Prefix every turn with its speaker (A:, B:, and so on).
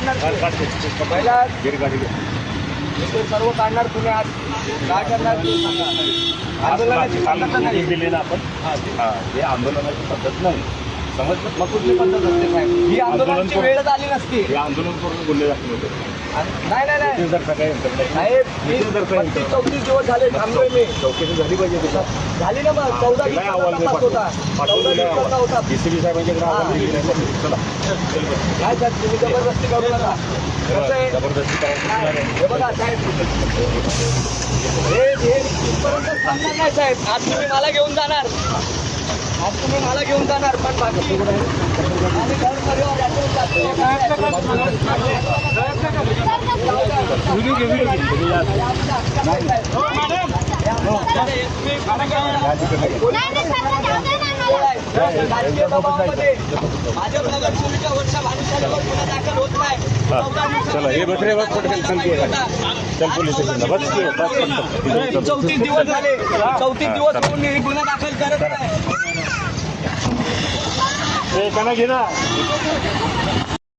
A: काढणार पहिला सर्व काढणार तुम्ही आज काय करणार आंदोलनाची पद्धत नाही दिली ना आपण हे आंदोलनाची पद्धत नाही समजलं मग कुठली पद्धत असते साहेब ही आंदोलनाची वेळच आली नसती हे आंदोलन करून बोलले जाते नाही नाही नाही साहेब मी 34 दिवस झाले थांबलोय मी चौकशी झाली पाहिजे झाली ना मग 14 दिवसाचा होता 14 दिवसाचा होता DCP साहेबांच्या चला काय साहेब तुम्ही जबरदस्ती करू नका कसं आहे जबरदस्ती हे बघा साहेब हे इथपर्यंत थांबणार नाही साहेब आज तुम्ही मला घेऊन जाणार पण बाकी आणि घर परिवार राजकीय दबावामध्ये भाजपनगर चोरीच्या वर्षा भानुशालीवर गुन्हा दाखल होत नाही चला हे बस रे बस पटकन चल पोलीस स्टेशनला बस 34 दिवस झाले 34 दिवस होऊन गुन्हा दाखल करत नाही घे ना